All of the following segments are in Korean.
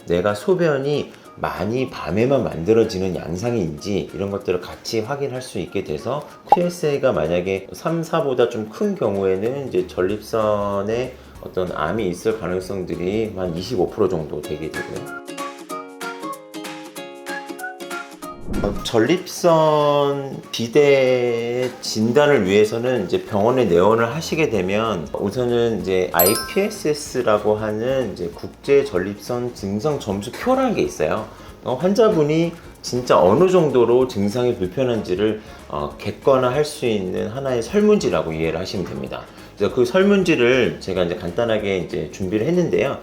내가 소변이 많이 밤에만 만들어지는 양상인지 이런 것들을 같이 확인할 수 있게 돼서 PSA가 만약에 3, 4보다 좀 큰 경우에는 이제 전립선에 어떤 암이 있을 가능성들이 한 25% 정도 되게 되고요. 전립선 비대 진단을 위해서는 이제 병원에 내원을 하시게 되면 우선은 이제 IPSS라고 하는 이제 국제 전립선 증상 점수표라는 게 있어요. 환자분이 진짜 어느 정도로 증상이 불편한지를 객관화할 수 있는 하나의 설문지라고 이해를 하시면 됩니다. 그래서 그 설문지를 제가 이제 간단하게 이제 준비를 했는데요.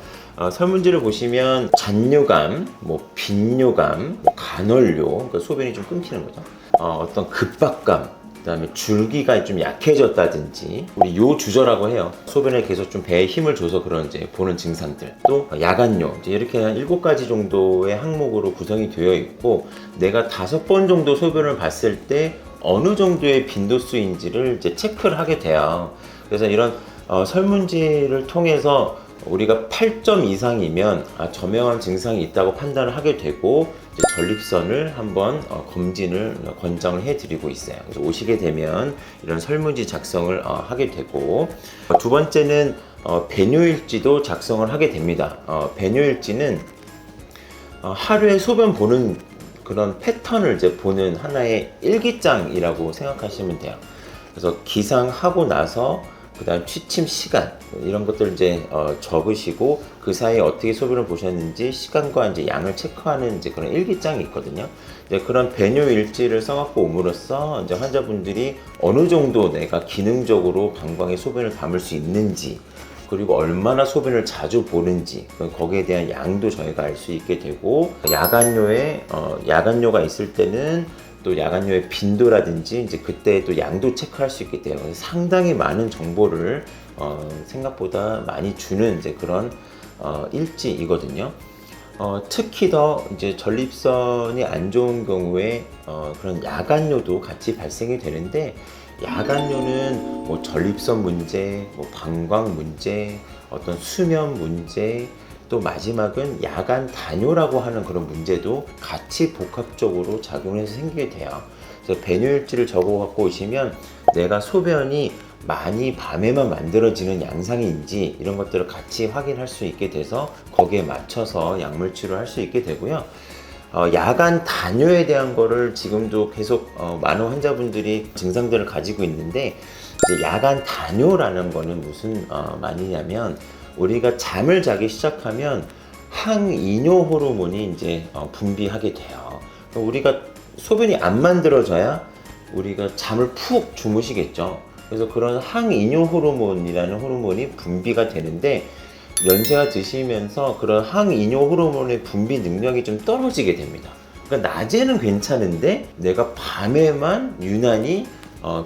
설문지를 보시면 잔뇨감, 빈뇨감, 간헐료, 그러니까 소변이 좀 끊기는 거죠. 어떤 급박감, 그다음에 줄기가 좀 약해졌다든지, 우리 요주저라고 해요. 소변에 계속 좀 배에 힘을 줘서 그런 이제 보는 증상들. 또 야간뇨, 이제 이렇게 한 7가지 정도의 항목으로 구성이 되어 있고, 내가 5번 정도 소변을 봤을 때 어느 정도의 빈도수인지를 이제 체크를 하게 돼요. 그래서 이런 설문지를 통해서 우리가 8점 이상이면 저명한 증상이 있다고 판단을 하게 되고 이제 전립선을 한번 검진을 권장을 해드리고 있어요. 그래서 오시게 되면 이런 설문지 작성을 하게 되고, 두 번째는 배뇨일지도 작성을 하게 됩니다. 배뇨일지는 하루에 소변 보는 그런 패턴을 이제 보는 하나의 일기장이라고 생각하시면 돼요. 그래서 기상하고 나서 그다음 취침 시간 이런 것들 이제 적으시고 그 사이에 어떻게 소변을 보셨는지 시간과 이제 양을 체크하는 이제 그런 일기장이 있거든요. 이제 그런 배뇨 일지를 써갖고 옴으로써 이제 환자분들이 어느 정도 내가 기능적으로 방광에 소변을 담을 수 있는지, 그리고 얼마나 소변을 자주 보는지 거기에 대한 양도 저희가 알 수 있게 되고, 야간뇨가 있을 때는 또 야간뇨의 빈도라든지 이제 그때 또 양도 체크할 수 있게 돼요. 그래서 상당히 많은 정보를 생각보다 많이 주는 이제 그런 일지이거든요. 특히 더 이제 전립선이 안 좋은 경우에 그런 야간뇨도 같이 발생이 되는데, 야간뇨는 전립선 문제, 방광 문제, 어떤 수면 문제, 또 마지막은 야간 다뇨라고 하는 그런 문제도 같이 복합적으로 작용해서 생기게 돼요. 그래서 배뇨일지를 적어 갖고 오시면 내가 소변이 많이 밤에만 만들어지는 양상인지 이런 것들을 같이 확인할 수 있게 돼서 거기에 맞춰서 약물 치료를 할 수 있게 되고요. 야간 다뇨에 대한 거를 지금도 계속 많은 환자분들이 증상들을 가지고 있는데, 이제 야간 다뇨라는 거는 무슨 말이냐면, 우리가 잠을 자기 시작하면 항이뇨 호르몬이 이제 분비하게 돼요. 우리가 소변이 안 만들어져야 우리가 잠을 푹 주무시겠죠. 그래서 그런 항이뇨 호르몬이라는 호르몬이 분비가 되는데, 연세가 드시면서 그런 항이뇨 호르몬의 분비 능력이 좀 떨어지게 됩니다. 그러니까 낮에는 괜찮은데 내가 밤에만 유난히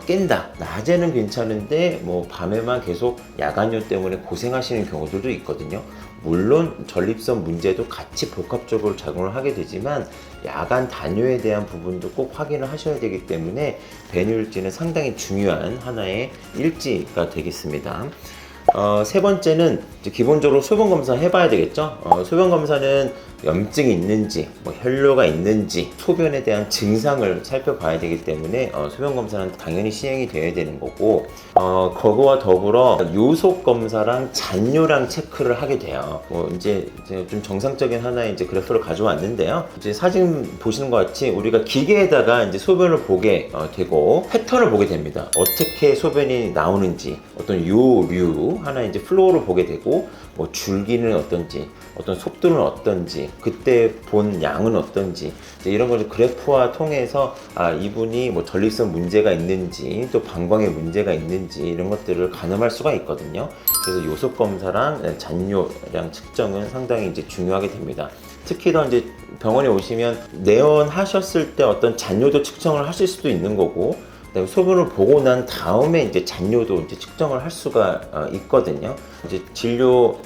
깬다. 낮에는 괜찮은데 밤에만 계속 야간뇨 때문에 고생하시는 경우들도 있거든요. 물론 전립선 문제도 같이 복합적으로 작용을 하게 되지만 야간 다뇨에 대한 부분도 꼭 확인을 하셔야 되기 때문에 배뇨일지는 상당히 중요한 하나의 일지가 되겠습니다. 세 번째는 이제 기본적으로 소변 검사 해봐야 되겠죠. 소변 검사는 염증이 있는지, 혈뇨가 있는지, 소변에 대한 증상을 살펴봐야 되기 때문에 소변 검사는 당연히 시행이 되어야 되는 거고, 그거와 더불어 요속 검사랑 잔뇨랑 체크를 하게 돼요. 이제 좀 정상적인 하나의 이제 그래프를 가져왔는데요. 이제 사진 보시는 것 같이 우리가 기계에다가 이제 소변을 보게 되고 패턴을 보게 됩니다. 어떻게 소변이 나오는지, 어떤 요류 하나 이제 플로우를 보게 되고, 줄기는 어떤지, 어떤 속도는 어떤지, 그때 본 양은 어떤지, 이제 이런 걸 그래프와 통해서 이분이 전립선 문제가 있는지, 또 방광에 문제가 있는지 이런 것들을 가늠할 수가 있거든요. 그래서 요속 검사랑 잔뇨량 측정은 상당히 이제 중요하게 됩니다. 특히 더 이제 병원에 오시면 내원하셨을 때 어떤 잔뇨도 측정을 하실 수도 있는 거고, 그다음에 소변을 보고 난 다음에 이제 잔뇨도 이제 측정을 할 수가 있거든요. 이제 진료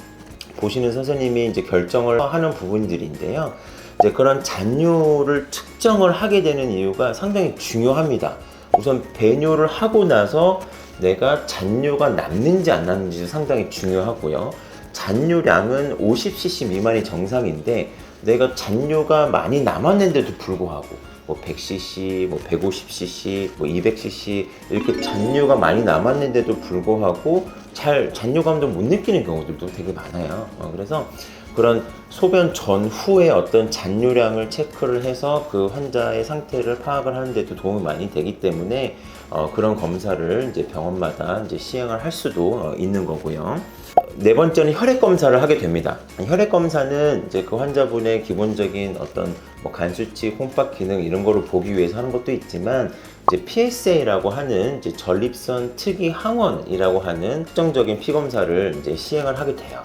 보시는 선생님이 이제 결정을 하는 부분들인데요. 이제 그런 잔뇨를 측정을 하게 되는 이유가 상당히 중요합니다. 우선 배뇨를 하고 나서 내가 잔뇨가 남는지 안 남는지 상당히 중요하고요. 잔뇨량은 50cc 미만이 정상인데 내가 잔뇨가 많이 남았는데도 불구하고 뭐 100cc, 뭐 150cc, 뭐 200cc 이렇게 잔뇨가 많이 남았는데도 불구하고 잘 잔뇨감도 못 느끼는 경우들도 되게 많아요. 그래서 그런 소변 전후에 어떤 잔뇨량을 체크를 해서 그 환자의 상태를 파악을 하는데도 도움이 많이 되기 때문에 그런 검사를 이제 병원마다 이제 시행을 할 수도 있는 거고요. 네 번째는 혈액 검사를 하게 됩니다. 혈액 검사는 이제 그 환자분의 기본적인 어떤 뭐 간 수치, 홈박 기능 이런 거를 보기 위해서 하는 것도 있지만 이제 PSA라고 하는 이제 전립선 특이 항원이라고 하는 특정적인 피 검사를 이제 시행을 하게 돼요.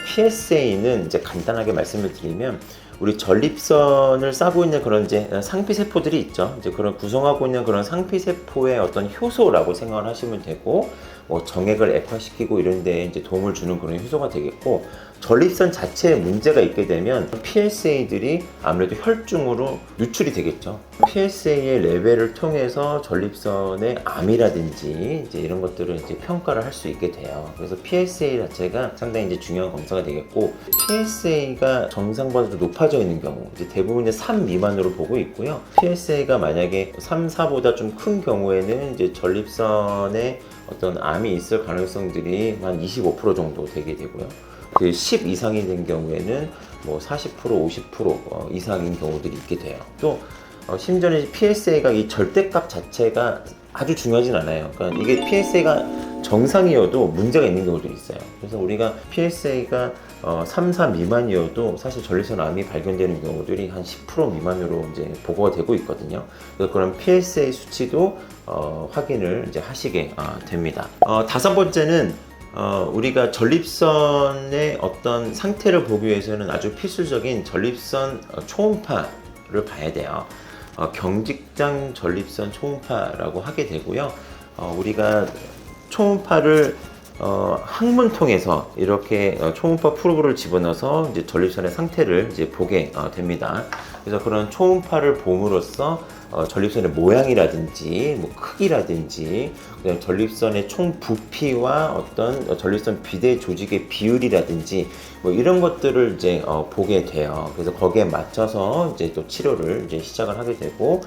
PSA는 이제 간단하게 말씀을 드리면 우리 전립선을 싸고 있는 그런 이제 상피세포들이 있죠. 이제 그런 구성하고 있는 그런 상피세포의 어떤 효소라고 생각을 하시면 되고, 뭐 정액을 액화시키고 이런 데 이제 도움을 주는 그런 효소가 되겠고, 전립선 자체에 문제가 있게 되면 PSA들이 아무래도 혈중으로 누출이 되겠죠. PSA의 레벨을 통해서 전립선의 암이라든지 이제 이런 것들을 이제 평가를 할 수 있게 돼요. 그래서 PSA 자체가 상당히 이제 중요한 검사가 되겠고, PSA가 정상보다 높아져 있는 경우, 이제 대부분 이제 3 미만으로 보고 있고요. PSA가 만약에 3, 4보다 좀 큰 경우에는 이제 전립선에 어떤 암이 있을 가능성들이 한 25% 정도 되게 되고요. 그 10 이상이 된 경우에는 뭐 40%, 50% 이상인 경우들이 있게 돼요. 또 심지어는 PSA가 이 절대값 자체가 아주 중요하진 않아요. 그러니까 이게 PSA가 정상이어도 문제가 있는 경우들이 있어요. 그래서 우리가 PSA가 3, 4 미만이어도 사실 전립선 암이 발견되는 경우들이 한 10% 미만으로 이제 보고가 되고 있거든요. 그래서 그런 PSA 수치도 확인을 이제 하시게 됩니다. 다섯 번째는 우리가 전립선의 어떤 상태를 보기 위해서는 아주 필수적인 전립선 초음파를 봐야 돼요. 경직장 전립선 초음파라고 하게 되고요. 우리가 초음파를 항문 통해서 이렇게 초음파 프로브를 집어넣어서 이제 전립선의 상태를 이제 보게 됩니다. 그래서 그런 초음파를 봄으로써 전립선의 모양이라든지 뭐 크기라든지 그다음 전립선의 총 부피와 어떤 전립선 비대 조직의 비율이라든지 뭐 이런 것들을 이제 보게 돼요. 그래서 거기에 맞춰서 이제 또 치료를 이제 시작을 하게 되고,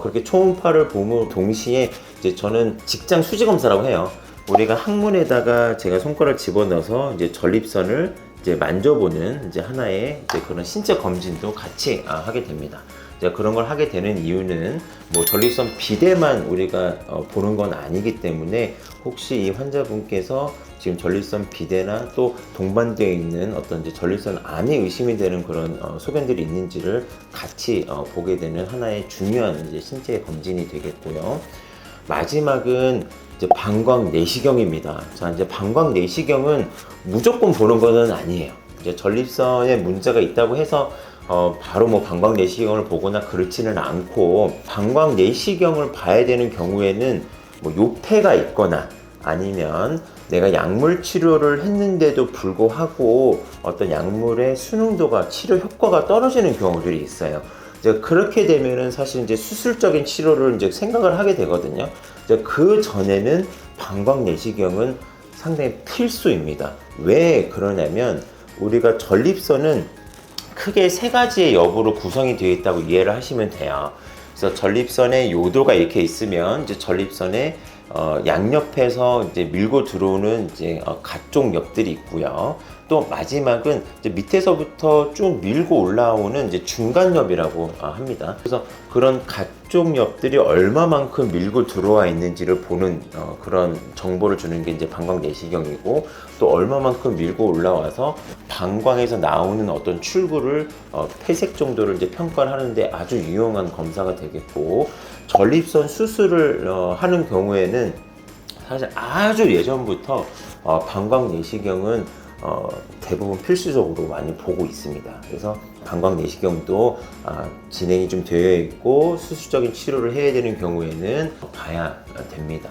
그렇게 초음파를 보면 동시에 이제 저는 직장 수지 검사라고 해요. 우리가 항문에다가 제가 손가락을 집어넣어서 이제 전립선을 이제 만져보는 이제 하나의 이제 그런 신체 검진도 같이 하게 됩니다. 이제 그런 걸 하게 되는 이유는 뭐 전립선 비대만 우리가 보는 건 아니기 때문에 혹시 이 환자분께서 지금 전립선 비대나 또 동반되어 있는 어떤 이제 전립선 암이 의심이 되는 그런 소견들이 있는지를 같이 보게 되는 하나의 중요한 이제 신체 검진이 되겠고요. 마지막은 이제 방광 내시경입니다. 자, 이제 방광 내시경은 무조건 보는 것은 아니에요. 이제 전립선에 문제가 있다고 해서 바로 뭐 방광 내시경을 보거나 그렇지는 않고, 방광 내시경을 봐야 되는 경우에는 뭐 요폐가 있거나 아니면 내가 약물 치료를 했는데도 불구하고 어떤 약물의 수능도가 치료 효과가 떨어지는 경우들이 있어요. 이제 그렇게 되면은 사실 이제 수술적인 치료를 이제 생각을 하게 되거든요. 이제 그 전에는 방광 내시경은 상당히 필수입니다. 왜 그러냐면 우리가 전립선은 크게 세 가지의 여부로 구성이 되어 있다고 이해를 하시면 돼요. 그래서 전립선에 요도가 이렇게 있으면 이제 전립선에 양옆에서 이제 밀고 들어오는 이제 가쪽 옆들이 있고요. 또 마지막은 이제 밑에서부터 쭉 밀고 올라오는 이제 중간엽이라고 합니다. 그래서 그런 가쪽 옆들이 얼마만큼 밀고 들어와 있는지를 보는 그런 정보를 주는 게 이제 방광 내시경이고, 또 얼마만큼 밀고 올라와서 방광에서 나오는 어떤 출구를 폐색 정도를 이제 평가를 하는데 아주 유용한 검사가 되겠고, 전립선 수술을 하는 경우에는 사실 아주 예전부터 방광 내시경은 대부분 필수적으로 많이 보고 있습니다. 그래서 방광 내시경도 진행이 좀 되어 있고 수술적인 치료를 해야 되는 경우에는 봐야 됩니다.